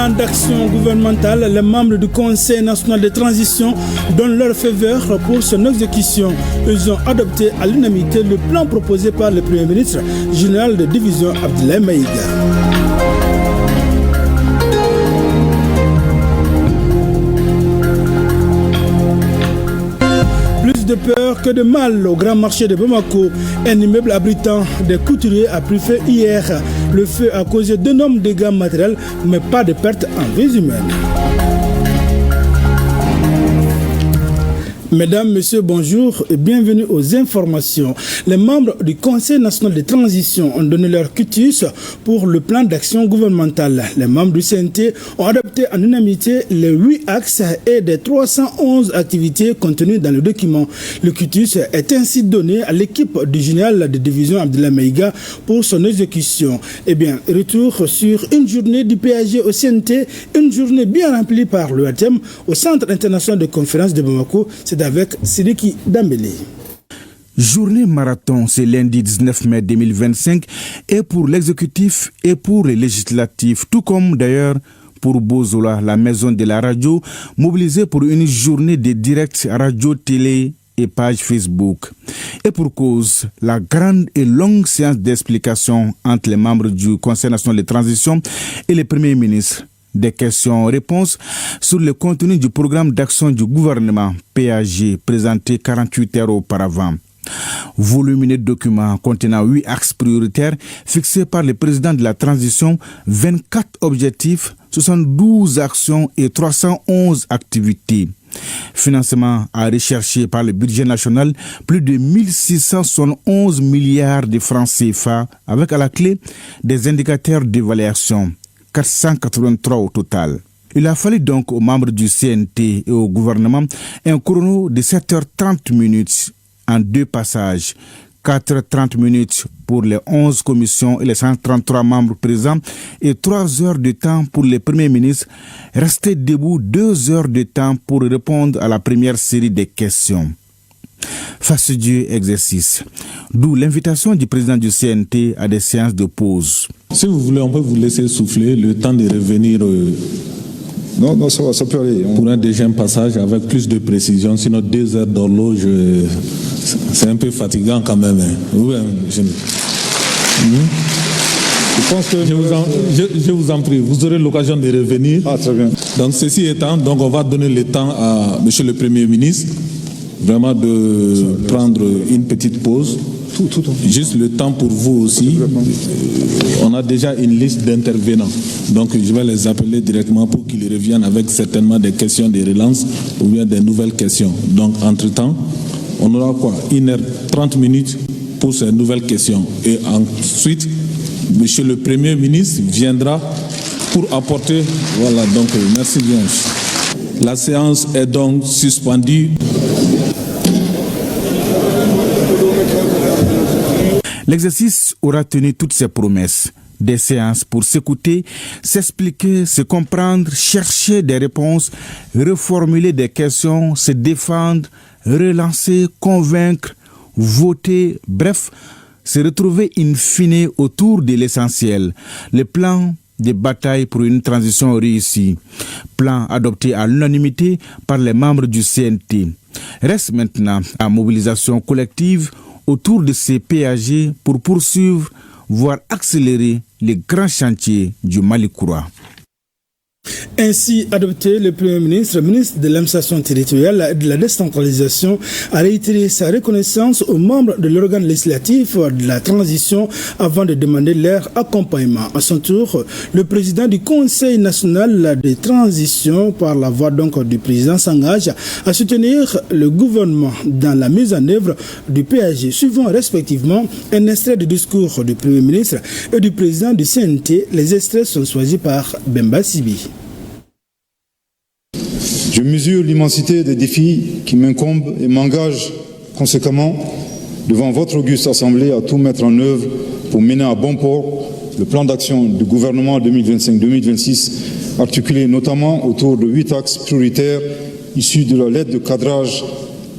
plan d'action gouvernemental, les membres du Conseil national de transition donnent leur feu vert pour son exécution. Ils ont adopté à l'unanimité le plan proposé par le Premier ministre général de division Abdoulaye Maïga. Plus de peur que de mal au grand marché de Bamako. Un immeuble abritant des couturiers a pris feu hier. Le feu a causé d'énormes dégâts matériels, mais pas de pertes en vies humaines. Mesdames, Messieurs, bonjour et bienvenue aux informations. Les membres du Conseil national de transition ont donné leur quitus pour le plan d'action gouvernemental. Les membres du CNT ont adopté en unanimité les 8 axes et des 311 activités contenues dans le document. Le quitus est ainsi donné à l'équipe du général de division Abdoulaye Maïga pour son exécution. Eh bien, retour sur une journée du PAG au CNT, une journée bien remplie par le ATEM au Centre international de conférence de Bamako. C'est avec Sidiki Dambélé. Journée marathon, c'est lundi 19 mai 2025 et pour l'exécutif et pour les législatifs, tout comme d'ailleurs pour Bozola, la maison de la radio, mobilisée pour une journée de direct radio, télé et page Facebook. Et pour cause, la grande et longue séance d'explication entre les membres du Conseil national de transition et le Premier ministre. Des questions-réponses sur le contenu du programme d'action du gouvernement PAG présenté 48 heures auparavant. Volumineux document contenant 8 axes prioritaires fixés par le président de la transition, 24 objectifs, 72 actions et 311 activités. Financement à rechercher par le budget national, plus de 1671 milliards de francs CFA avec à la clé des indicateurs d'évaluation. 483 au total. Il a fallu donc aux membres du CNT et au gouvernement un chrono de 7h30 en 2 passages. 4h30 pour les 11 commissions et les 133 membres présents et 3 heures de temps pour le Premier ministre. Rester debout 2 heures de temps pour répondre à la première série de questions. Fastidieux exercice. D'où l'invitation du président du CNT à des séances de pause. Si vous voulez, on peut vous laisser souffler le temps de revenir non, ça peut aller. Pour un deuxième passage avec plus de précision. Sinon, 2 heures d'horloge, c'est un peu fatigant quand même. Hein. Oui, je pense que je vous en prie, vous aurez l'occasion de revenir. Ah, très bien. Donc, ceci étant, donc on va donner le temps à Monsieur le Premier ministre vraiment de prendre une petite pause. Juste le temps pour vous aussi. On a déjà une liste d'intervenants. Donc je vais les appeler directement pour qu'ils reviennent avec certainement des questions de relance ou bien des nouvelles questions. Donc entre-temps, on aura quoi 1h30 pour ces nouvelles questions. Et ensuite, Monsieur le Premier ministre viendra pour apporter... Voilà, donc merci bien. La séance est donc suspendue. L'exercice aura tenu toutes ses promesses. Des séances pour s'écouter, s'expliquer, se comprendre, chercher des réponses, reformuler des questions, se défendre, relancer, convaincre, voter, bref, se retrouver in fine autour de l'essentiel. Le plan de bataille pour une transition réussie. Plan adopté à l'unanimité par les membres du CNT. Reste maintenant à mobilisation collective autour de ces PAG pour poursuivre, voire accélérer les grands chantiers du Malikoura. Ainsi adopté, le Premier ministre, ministre de l'administration territoriale et de la décentralisation, a réitéré sa reconnaissance aux membres de l'organe législatif de la transition avant de demander leur accompagnement. À son tour, le président du Conseil national de transition, par la voix donc du président, s'engage à soutenir le gouvernement dans la mise en œuvre du PAG, suivant respectivement un extrait du discours du Premier ministre et du président du CNT. Les extraits sont choisis par Bemba Sibi. Je mesure l'immensité des défis qui m'incombent et m'engage conséquemment devant votre auguste assemblée à tout mettre en œuvre pour mener à bon port le plan d'action du gouvernement 2025-2026, articulé notamment autour de 8 axes prioritaires issus de la lettre de cadrage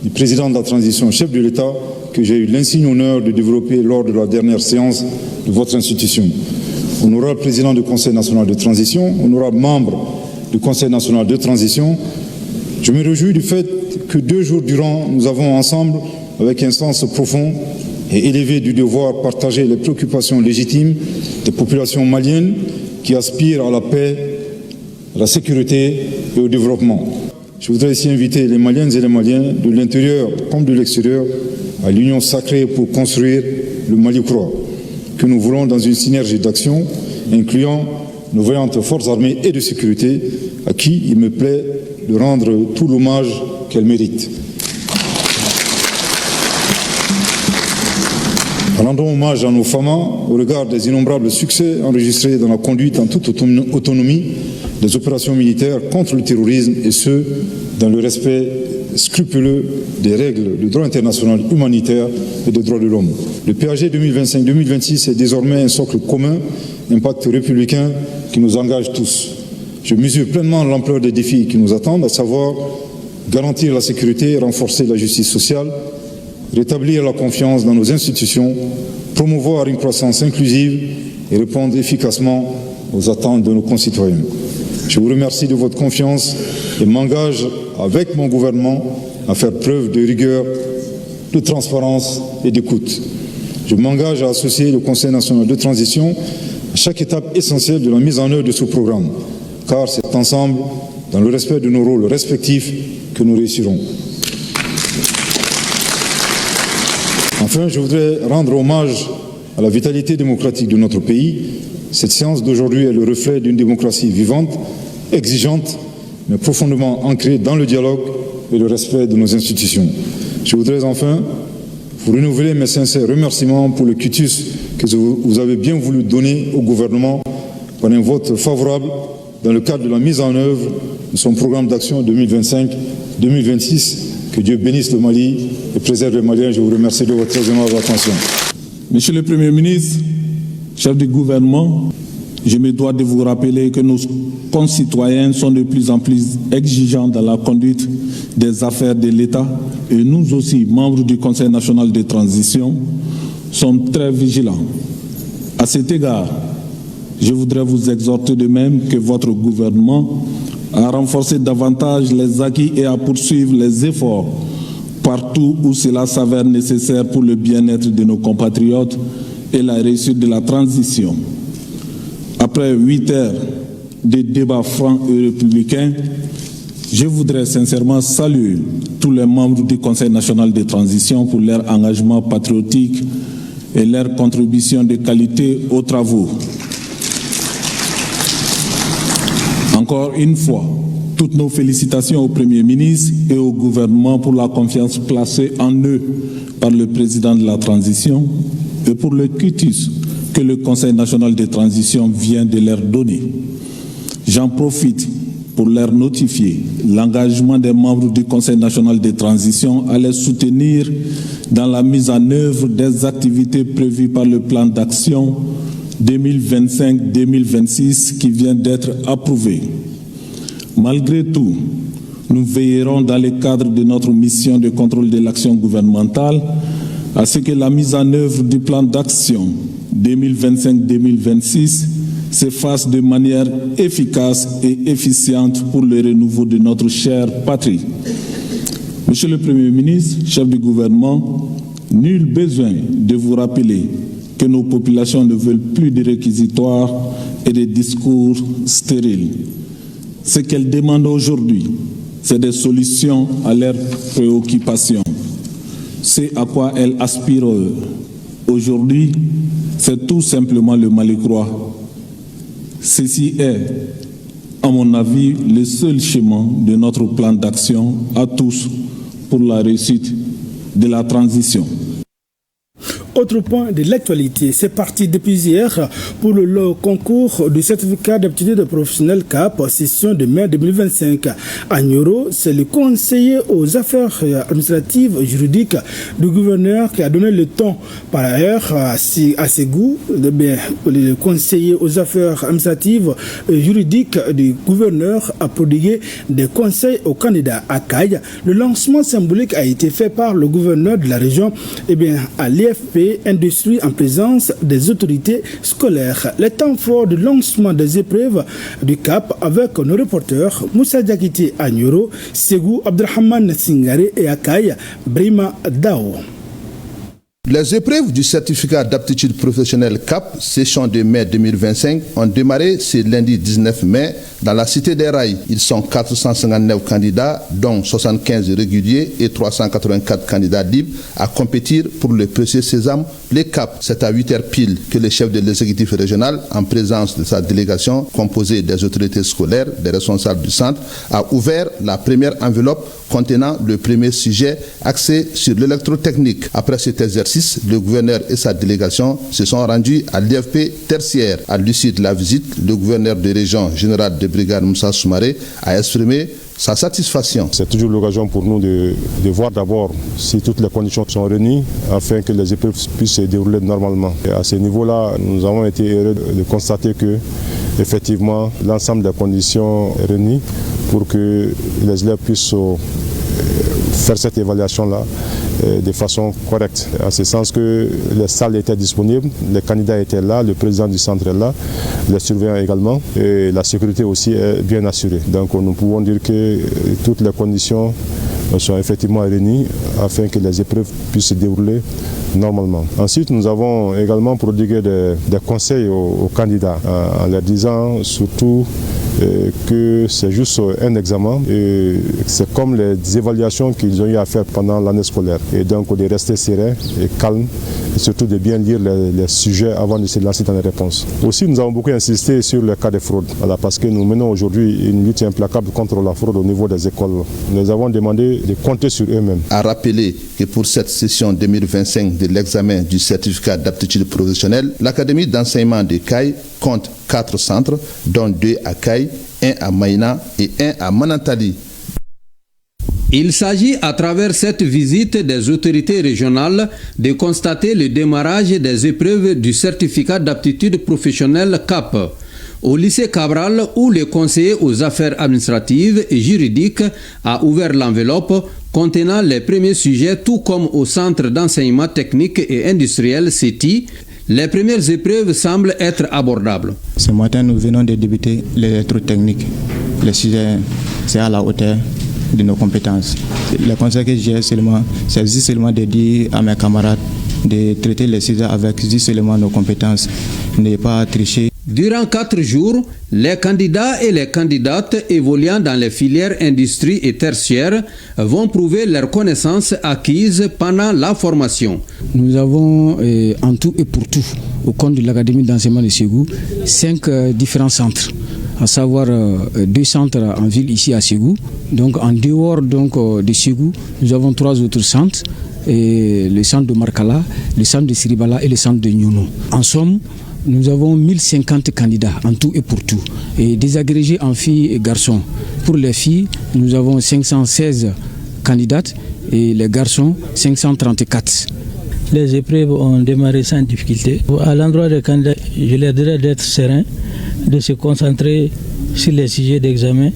du président de la transition, chef de l'État, que j'ai eu l'insigne honneur de développer lors de la dernière séance de votre institution. honorable président du Conseil national de transition, honorable membre du Conseil national de transition, je me réjouis du fait que 2 jours durant, nous avons ensemble, avec un sens profond et élevé du devoir, partagé les préoccupations légitimes des populations maliennes qui aspirent à la paix, à la sécurité et au développement. Je voudrais ici inviter les Maliennes et les Maliens, de l'intérieur comme de l'extérieur, à l'union sacrée pour construire le Mali croix, que nous voulons dans une synergie d'action, incluant nos vaillantes forces armées et de sécurité, à qui il me plaît de rendre tout l'hommage qu'elles méritent. Rendons hommage à nos FAMA au regard des innombrables succès enregistrés dans la conduite en toute autonomie des opérations militaires contre le terrorisme, et ce, dans le respect scrupuleux des règles du droit international humanitaire et des droits de l'homme. Le PAG 2025-2026 est désormais un socle commun, un pacte républicain qui nous engage tous. Je mesure pleinement l'ampleur des défis qui nous attendent, à savoir garantir la sécurité, renforcer la justice sociale, rétablir la confiance dans nos institutions, promouvoir une croissance inclusive et répondre efficacement aux attentes de nos concitoyens. Je vous remercie de votre confiance et m'engage avec mon gouvernement à faire preuve de rigueur, de transparence et d'écoute. Je m'engage à associer le Conseil national de transition à chaque étape essentielle de la mise en œuvre de ce programme, car c'est ensemble, dans le respect de nos rôles respectifs, que nous réussirons. Enfin, je voudrais rendre hommage à la vitalité démocratique de notre pays. Cette séance d'aujourd'hui est le reflet d'une démocratie vivante, exigeante, mais profondément ancrée dans le dialogue et le respect de nos institutions. Je voudrais enfin vous renouveler mes sincères remerciements pour le quitus que vous avez bien voulu donner au gouvernement par un vote favorable dans le cadre de la mise en œuvre de son programme d'action 2025-2026. Que Dieu bénisse le Mali et préserve les Maliens. Je vous remercie de votre très aimable attention. Monsieur le Premier ministre, chef du gouvernement, je me dois de vous rappeler que nos concitoyens sont de plus en plus exigeants dans la conduite des affaires de l'État, et nous aussi, membres du Conseil national de transition, sommes très vigilants. À cet égard, je voudrais vous exhorter de même que votre gouvernement à renforcer davantage les acquis et à poursuivre les efforts partout où cela s'avère nécessaire pour le bien-être de nos compatriotes et la réussite de la transition. Après 8 heures de débats francs et républicains, je voudrais sincèrement saluer tous les membres du Conseil national de transition pour leur engagement patriotique et leur contribution de qualité aux travaux. Encore une fois, toutes nos félicitations au Premier ministre et au gouvernement pour la confiance placée en eux par le président de la transition et pour le quitus que le Conseil national de transition vient de leur donner. J'en profite pour leur notifier l'engagement des membres du Conseil national de transition à les soutenir dans la mise en œuvre des activités prévues par le plan d'action 2025-2026 qui vient d'être approuvé. Malgré tout, nous veillerons dans le cadre de notre mission de contrôle de l'action gouvernementale à ce que la mise en œuvre du plan d'action 2025-2026 se fasse de manière efficace et efficiente pour le renouveau de notre chère patrie. Monsieur le Premier ministre, chef du gouvernement, nul besoin de vous rappeler que nos populations ne veulent plus de réquisitoires et de discours stériles. Ce qu'elles demandent aujourd'hui, c'est des solutions à leurs préoccupations. C'est à quoi elles aspirent aujourd'hui, c'est tout simplement le Mali croix. Ceci est, à mon avis, le seul chemin de notre plan d'action à tous pour la réussite de la transition. Autre point de l'actualité, c'est parti depuis hier pour le concours du certificat d'aptitude professionnelle CAP, session de mai 2025. À Nioro, c'est le conseiller aux affaires administratives juridiques du gouverneur qui a donné le ton. Par ailleurs, à Ségou, le conseiller aux affaires administratives juridiques du gouverneur a prodigué des conseils aux candidats. À Caille, le lancement symbolique a été fait par le gouverneur de la région à l'IFP CAE Industrie en présence des autorités scolaires. Les temps forts de lancement des épreuves du CAP avec nos reporters Moussa Diakité à Nioro, Ségou Abdelrahman Singare et Akaï Brima Dao. Les épreuves du certificat d'aptitude professionnelle CAP, session de mai 2025, ont démarré ce lundi 19 mai dans la cité des Rails. Ils sont 459 candidats, dont 75 réguliers et 384 candidats libres à compétir pour le précieux sésame, les CAP. C'est à 8h pile que le chef de l'exécutif régional, en présence de sa délégation composée des autorités scolaires, des responsables du centre, a ouvert la première enveloppe contenant le premier sujet axé sur l'électrotechnique. Après cet exercice, le gouverneur et sa délégation se sont rendus à l'IFP tertiaire. À l'issue de la visite, le gouverneur de région, général de brigade Moussa Soumaré, a exprimé sa satisfaction. C'est toujours l'occasion pour nous de voir d'abord si toutes les conditions sont réunies afin que les épreuves puissent se dérouler normalement. Et à ce niveau-là, nous avons été heureux de constater que effectivement l'ensemble des conditions est réunies pour que les élèves puissent faire cette évaluation-là de façon correcte. En ce sens que les salles étaient disponibles, les candidats étaient là, le président du centre est là, les surveillants également, et la sécurité aussi est bien assurée. Donc nous pouvons dire que toutes les conditions sont effectivement réunies afin que les épreuves puissent se dérouler normalement. Ensuite, nous avons également prodigué des conseils aux candidats en leur disant surtout que c'est juste un examen et c'est comme les évaluations qu'ils ont eu à faire pendant l'année scolaire. Et donc de rester serein et calme et surtout de bien lire les sujets avant de se lancer dans les réponses. Aussi, nous avons beaucoup insisté sur le cas des fraudes, parce que nous menons aujourd'hui une lutte implacable contre la fraude au niveau des écoles. Nous avons demandé de compter sur eux-mêmes. A rappelé que pour cette session 2025 de l'examen du certificat d'aptitude professionnelle, l'Académie d'enseignement de Caille compte 4 centres, dont 2 à Caille, 1 à Maïna et 1 à Manantali. Il s'agit à travers cette visite des autorités régionales de constater le démarrage des épreuves du certificat d'aptitude professionnelle CAP. Au lycée Cabral, où le conseiller aux affaires administratives et juridiques a ouvert l'enveloppe contenant les premiers sujets, tout comme au centre d'enseignement technique et industriel CETI, les premières épreuves semblent être abordables. Ce matin, nous venons de débuter l'électrotechnique. Le sujet, c'est à la hauteur de nos compétences. Le conseil que j'ai c'est juste seulement de dire à mes camarades de traiter les sujets avec juste seulement nos compétences, ne pas tricher. Durant 4 jours, les candidats et les candidates évoluant dans les filières industrie et tertiaire vont prouver leurs connaissances acquises pendant la formation. Nous avons en tout et pour tout, au compte de l'Académie d'enseignement de Ségou, 5 différents centres, à savoir 2 centres en ville ici à Ségou. Donc en dehors de Ségou, nous avons 3 autres centres, et le centre de Markala, le centre de Siribala et le centre de Nyuno. En somme, nous avons 1050 candidats en tout et pour tout, et désagrégés en filles et garçons. Pour les filles, nous avons 516 candidates et les garçons 534. Les épreuves ont démarré sans difficulté. À l'endroit des candidats, je leur dirais d'être sereins, de se concentrer sur les sujets d'examen,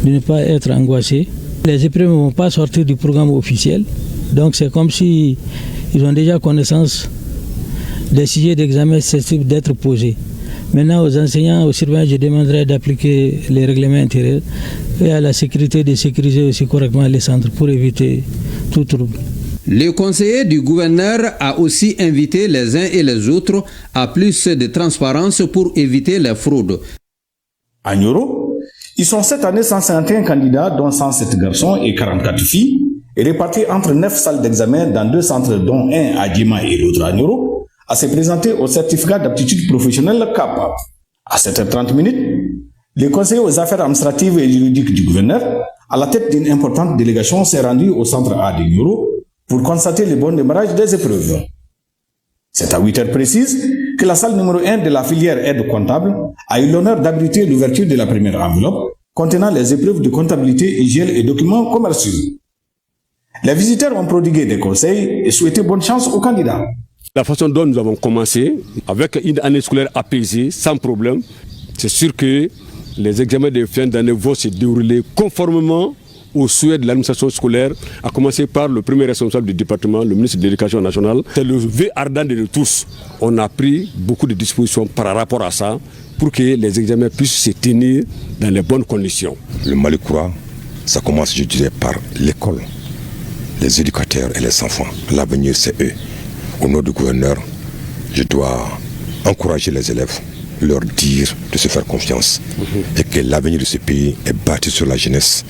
de ne pas être angoissés. Les épreuves ne vont pas sortir du programme officiel, donc c'est comme si ils ont déjà connaissance des sujets d'examen susceptibles d'être posés. Maintenant, aux enseignants, aux surveillants, je demanderai d'appliquer les règlements intérieurs et à la sécurité de sécuriser aussi correctement les centres pour éviter tout trouble. Le conseiller du gouverneur a aussi invité les uns et les autres à plus de transparence pour éviter les fraudes. À Nioro, ils sont cette année 151 candidats, dont 107 garçons et 44 filles, et répartis entre 9 salles d'examen dans 2 centres, dont un à Djima et l'autre à Nioro, à se présenter au certificat d'aptitude professionnelle CAP. À 7h30, le conseiller aux affaires administratives et juridiques du gouverneur, à la tête d'une importante délégation, s'est rendu au centre A de Nioro pour constater le bon démarrage des épreuves. C'est à 8h précises que la salle numéro 1 de la filière aide comptable a eu l'honneur d'abriter l'ouverture de la première enveloppe contenant les épreuves de comptabilité, hygiène et documents commerciaux. Les visiteurs ont prodigué des conseils et souhaité bonne chance aux candidats. La façon dont nous avons commencé, avec une année scolaire apaisée, sans problème, c'est sûr que les examens de fin d'année vont se dérouler conformément aux souhaits de l'administration scolaire, à commencer par le premier responsable du département, le ministre de l'Éducation nationale. C'est le vœu ardent de nous tous. On a pris beaucoup de dispositions par rapport à ça pour que les examens puissent se tenir dans les bonnes conditions. Le Mali croit, ça commence, je dirais, par l'école, les éducateurs et les enfants. L'avenir, c'est eux. Au nom du gouverneur, je dois encourager les élèves, leur dire de se faire confiance et que l'avenir de ce pays est bâti sur la jeunesse,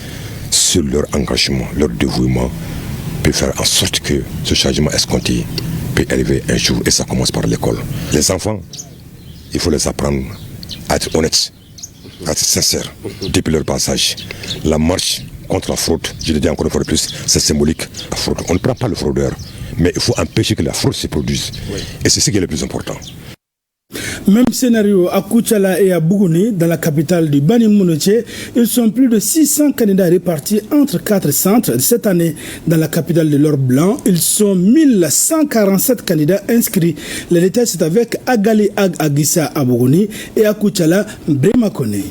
sur leur engagement, leur dévouement, peut faire en sorte que ce changement escompté peut arriver un jour, et ça commence par l'école. Les enfants, il faut les apprendre à être honnêtes, à être sincères depuis leur passage. La marche contre la fraude, je le dis encore une fois de plus, c'est symbolique. La fraude, on ne prend pas le fraudeur, mais il faut empêcher que la fraude se produise. Et c'est ce qui est le plus important. Même scénario à Koutiala et à Bougouni, dans la capitale du Bani Mounouché. Ils sont plus de 600 candidats répartis entre 4 centres. Cette année, dans la capitale de l'Or Blanc, ils sont 1147 candidats inscrits. Les détails, c'est avec Agali Ag Agissa à Bougouni et à Koutiala Bremakone.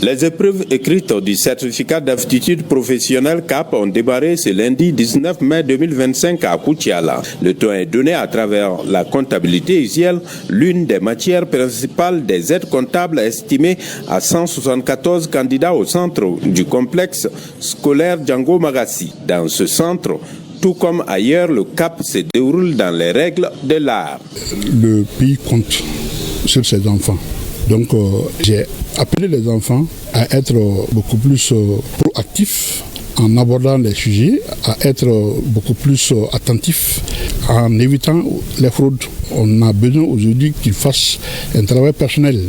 Les épreuves écrites du certificat d'aptitude professionnelle CAP ont démarré ce lundi 19 mai 2025 à Koutiala. Le temps est donné à travers la comptabilité usuelle, l'une des matières principales des aides comptables estimées à 174 candidats au centre du complexe scolaire Django Magassi. Dans ce centre, tout comme ailleurs, le CAP se déroule dans les règles de l'art. Le pays compte sur ses enfants. Donc j'ai appelé les enfants à être beaucoup plus proactifs en abordant les sujets, à être beaucoup plus attentifs en évitant les fraudes. On a besoin aujourd'hui qu'ils fassent un travail personnel.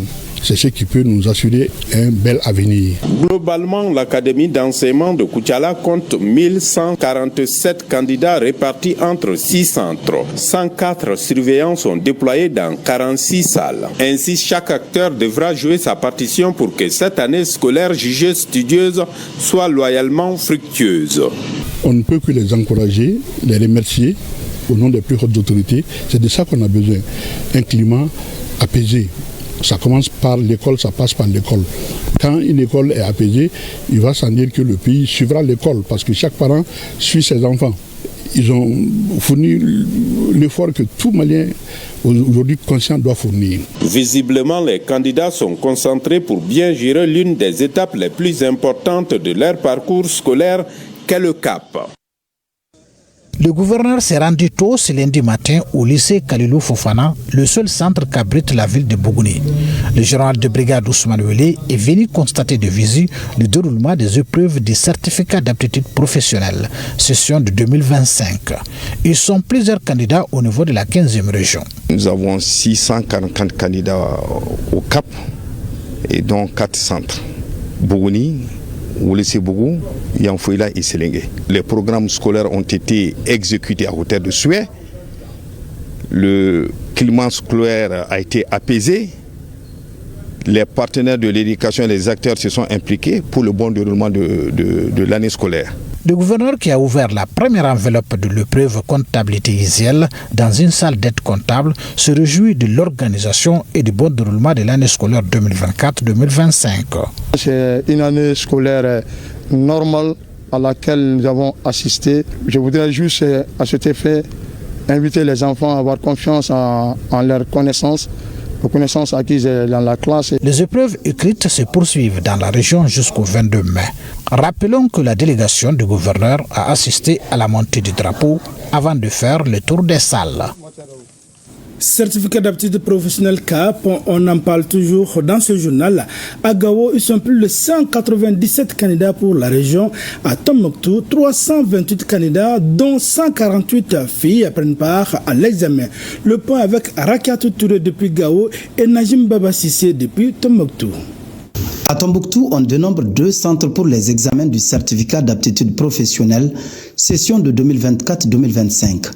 C'est ce qui peut nous assurer un bel avenir. Globalement, l'Académie d'enseignement de Koutiala compte 1147 candidats répartis entre 6 centres. 104 surveillants sont déployés dans 46 salles. Ainsi, chaque acteur devra jouer sa partition pour que cette année scolaire jugée studieuse soit loyalement fructueuse. On ne peut que les encourager, les remercier au nom des plus hautes autorités. C'est de ça qu'on a besoin. Un climat apaisé. Ça commence par l'école, ça passe par l'école. Quand une école est apaisée, il va sans dire que le pays suivra l'école, parce que chaque parent suit ses enfants. Ils ont fourni l'effort que tout Malien aujourd'hui conscient doit fournir. Visiblement, les candidats sont concentrés pour bien gérer l'une des étapes les plus importantes de leur parcours scolaire, qu'est le CAP. Le gouverneur s'est rendu tôt ce lundi matin au lycée Kalilou Fofana, le seul centre qu'abrite la ville de Bougouni. Le général de brigade Ousmane Wele est venu constater de visu le déroulement des épreuves des certificats d'aptitude professionnelle, session de 2025. Ils sont plusieurs candidats au niveau de la 15e région. Nous avons 644 candidats au CAP et dont 4 centres. Bougouni, Wulisi Bougou, Yanfouila et Sélingué. Les programmes scolaires ont été exécutés à hauteur de souhait. Le climat scolaire a été apaisé. Les partenaires de l'éducation et les acteurs se sont impliqués pour le bon déroulement de l'année scolaire. Le gouverneur qui a ouvert la première enveloppe de l'épreuve comptabilité usuelle dans une salle d'aide comptable se réjouit de l'organisation et du bon déroulement de l'année scolaire 2024-2025. C'est une année scolaire normale à laquelle nous avons assisté. Je voudrais juste à cet effet inviter les enfants à avoir confiance en leurs connaissances. Les connaissances acquises dans la classe. Les épreuves écrites se poursuivent dans la région jusqu'au 22 mai. Rappelons que la délégation du gouverneur a assisté à la montée du drapeau avant de faire le tour des salles. Certificat d'aptitude professionnelle CAP, on en parle toujours dans ce journal. À Gao, ils sont plus de 197 candidats pour la région. À Tombouctou, 328 candidats, dont 148 filles prennent part à l'examen. Le point avec Rakiatou Touré depuis Gao et Najim Baba Sissé depuis Tombouctou. À Tombouctou, on dénombre 2 centres pour les examens du certificat d'aptitude professionnelle, session de 2024-2025.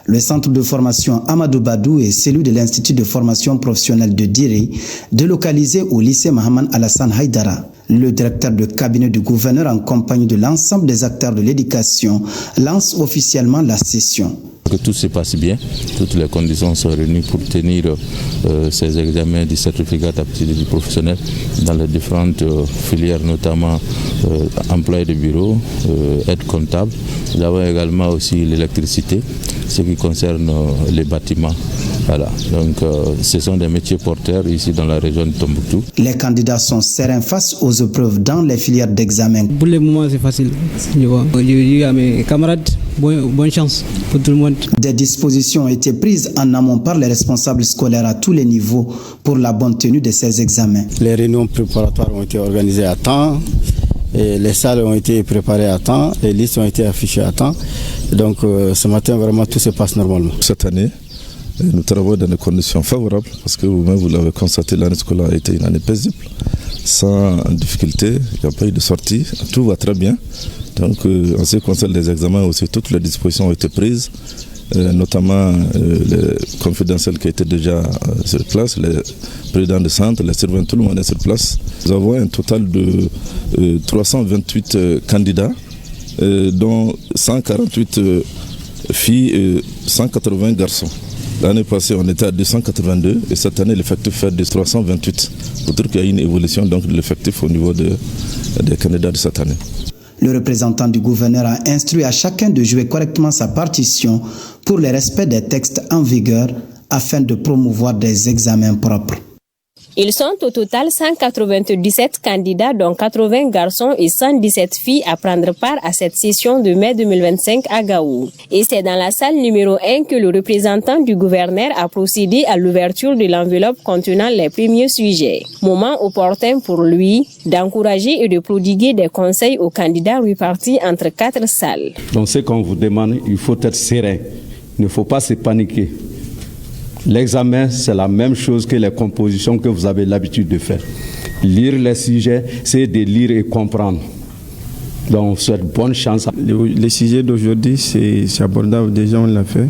Le centre de formation Amadou Badou et celui de l'Institut de formation professionnelle de Diré, délocalisé au lycée Mohamed Alassane Haïdara. Le directeur de cabinet du gouverneur en compagnie de l'ensemble des acteurs de l'éducation lance officiellement la session. Que tout se passe bien, toutes les conditions sont réunies pour tenir ces examens du certificat d'aptitude professionnelle dans les différentes filières, notamment employés de bureau, aide comptable. Nous avons également aussi l'électricité, ce qui concerne les bâtiments. Voilà, donc ce sont des métiers porteurs ici dans la région de Tombouctou. Les candidats sont sereins face aux épreuves dans les filières d'examen. Pour le moment, c'est facile. Je dis à mes camarades, bonne chance pour tout le monde. Des dispositions ont été prises en amont par les responsables scolaires à tous les niveaux pour la bonne tenue de ces examens. Les réunions préparatoires ont été organisées à temps. Et les salles ont été préparées à temps, les listes ont été affichées à temps. Donc ce matin, vraiment, tout se passe normalement. Cette année, nous travaillons dans des conditions favorables parce que vous-même, vous l'avez constaté, l'année scolaire a été une année paisible, sans difficulté, il n'y a pas eu de sortie, tout va très bien. Donc en ce qui concerne les examens aussi, toutes les dispositions ont été prises, notamment les confidentiels qui étaient déjà sur place, les présidents de centre, les surveillants, tout le monde est sur place. Nous avons un total de 328 candidats, dont 148 filles et 180 garçons. L'année passée, on était à 282 et cette année, l'effectif est de 328. Pour dire qu'il y a une évolution donc, de l'effectif au niveau des candidats de cette année. Le représentant du gouverneur a instruit à chacun de jouer correctement sa partition pour le respect des textes en vigueur afin de promouvoir des examens propres. Ils sont au total 197 candidats, dont 80 garçons et 117 filles à prendre part à cette session de mai 2025 à Gao. Et c'est dans la salle numéro 1 que le représentant du gouverneur a procédé à l'ouverture de l'enveloppe contenant les premiers sujets. Moment opportun pour lui d'encourager et de prodiguer des conseils aux candidats répartis entre 4 salles. Donc ce qu'on vous demande, il faut être serein. Il ne faut pas se paniquer. L'examen, c'est la même chose que les compositions que vous avez l'habitude de faire. Lire les sujets, c'est de lire et comprendre. Donc, on souhaite bonne chance. Le sujet d'aujourd'hui, c'est abordable. Déjà, on l'a fait.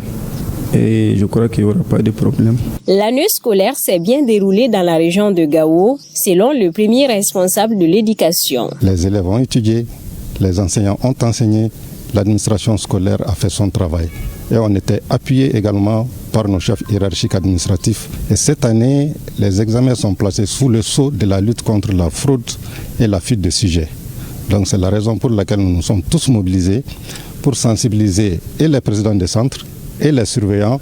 Et je crois qu'il n'y aura pas de problème. L'année scolaire s'est bien déroulée dans la région de Gao, selon le premier responsable de l'éducation. Les élèves ont étudié, les enseignants ont enseigné, l'administration scolaire a fait son travail. Et on était appuyé également par nos chefs hiérarchiques administratifs. Et cette année, les examens sont placés sous le sceau de la lutte contre la fraude et la fuite de sujets. Donc c'est la raison pour laquelle nous nous sommes tous mobilisés pour sensibiliser et les présidents des centres, et les surveillants,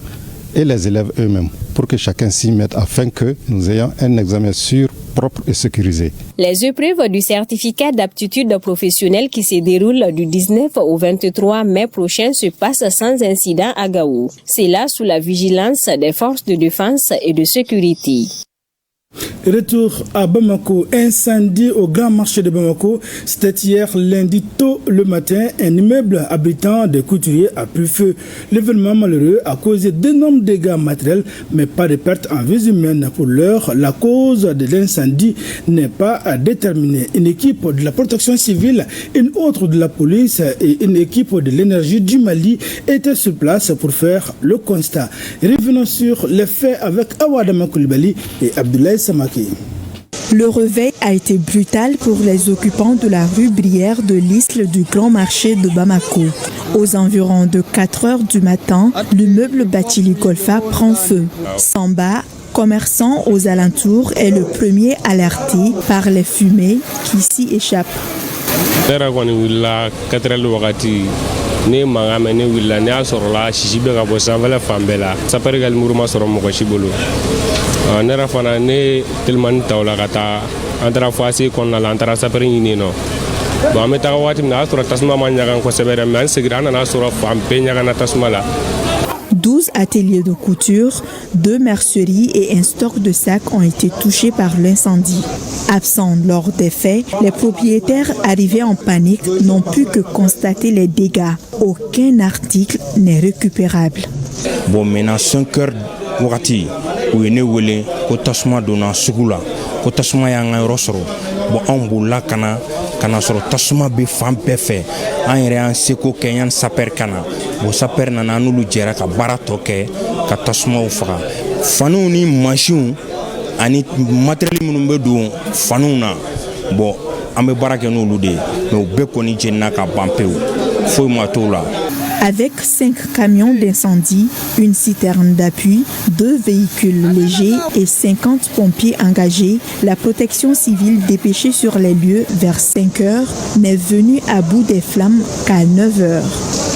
et les élèves eux-mêmes, pour que chacun s'y mette afin que nous ayons un examen sûr, propre et sécurisé. Les épreuves du certificat d'aptitude professionnelle qui se déroulent du 19 au 23 mai prochain se passent sans incident à Gao. C'est là sous la vigilance des forces de défense et de sécurité. Retour à Bamako, incendie au grand marché de Bamako. C'était hier lundi tôt le matin. Un immeuble abritant des couturiers a pris feu. L'événement malheureux a causé d'énormes dégâts matériels, mais pas de pertes en vies humaines. Pour l'heure, la cause de l'incendie n'est pas déterminée. Une équipe de la protection civile, une autre de la police et une équipe de l'énergie du Mali étaient sur place pour faire le constat. Revenons sur les faits avec Awadama Koulibaly et Abdoulaye Samaki. Le réveil a été brutal pour les occupants de la rue Brière de l'Isle du Grand Marché de Bamako. Aux environs de 4 heures du matin, l'immeuble Batili Golfa prend feu. Samba, commerçant aux alentours, est le premier alerté par les fumées qui s'y échappent. Ne mangame ne willa ne a sɔrɔla sisi bɛ ka bɔ sanfɛla fan bɛɛ la sapɛri ka limuru ma sɔrɔ mɔgɔ si bolo ne yɛrɛ fana ne telimani ta o la ka taa an taara fo ase kɔnɔna la an taara sapɛri ɲini nɔ bon an bɛ taga waati min na a y'a sɔrɔ tasuma ma ɲagan kosɛbɛ dɛ mais an segira an nana sɔrɔ fan bɛɛ ɲagana tasuma la. 12 ateliers de couture, 2 merceries et un stock de sacs ont été touchés par l'incendie. Absents lors des faits, les propriétaires arrivés en panique n'ont pu que constater les dégâts. Aucun article n'est récupérable. Bon, maintenant 5 heures wakati où est né wele ko tasuma donna sugu la ko tasuma y'an ka yɔrɔ sɔrɔ bon anw bolila kana sɔrɔ tasuma bɛ fan bɛɛ fɛ an yɛrɛ y'an seko kɛ yanni sapɛri kana bon sapɛri nana an n'olu jɛra ka baara tɔ kɛ ka tasumaw faga faniw ni mansinw ani matériel minnu bɛ don faniw na bon an bɛ baara kɛ n'olu de ye mais u bɛɛ kɔni jenina ka ban pewu foyi ma t'o la. Avec 5 camions d'incendie, une citerne d'appui, 2 véhicules légers et 50 pompiers engagés, la protection civile dépêchée sur les lieux vers 5 heures n'est venue à bout des flammes qu'à 9 heures.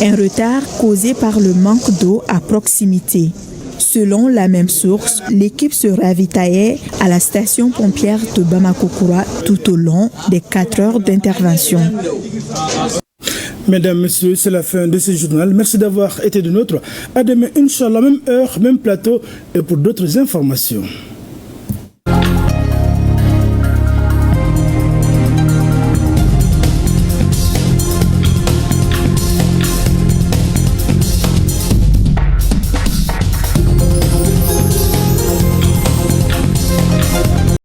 Un retard causé par le manque d'eau à proximité. Selon la même source, l'équipe se ravitaillait à la station pompière de Bamako-Koura tout au long des 4 heures d'intervention. Mesdames, Messieurs, c'est la fin de ce journal. Merci d'avoir été de nôtres. À demain, Inch'Allah, même heure, même plateau et pour d'autres informations.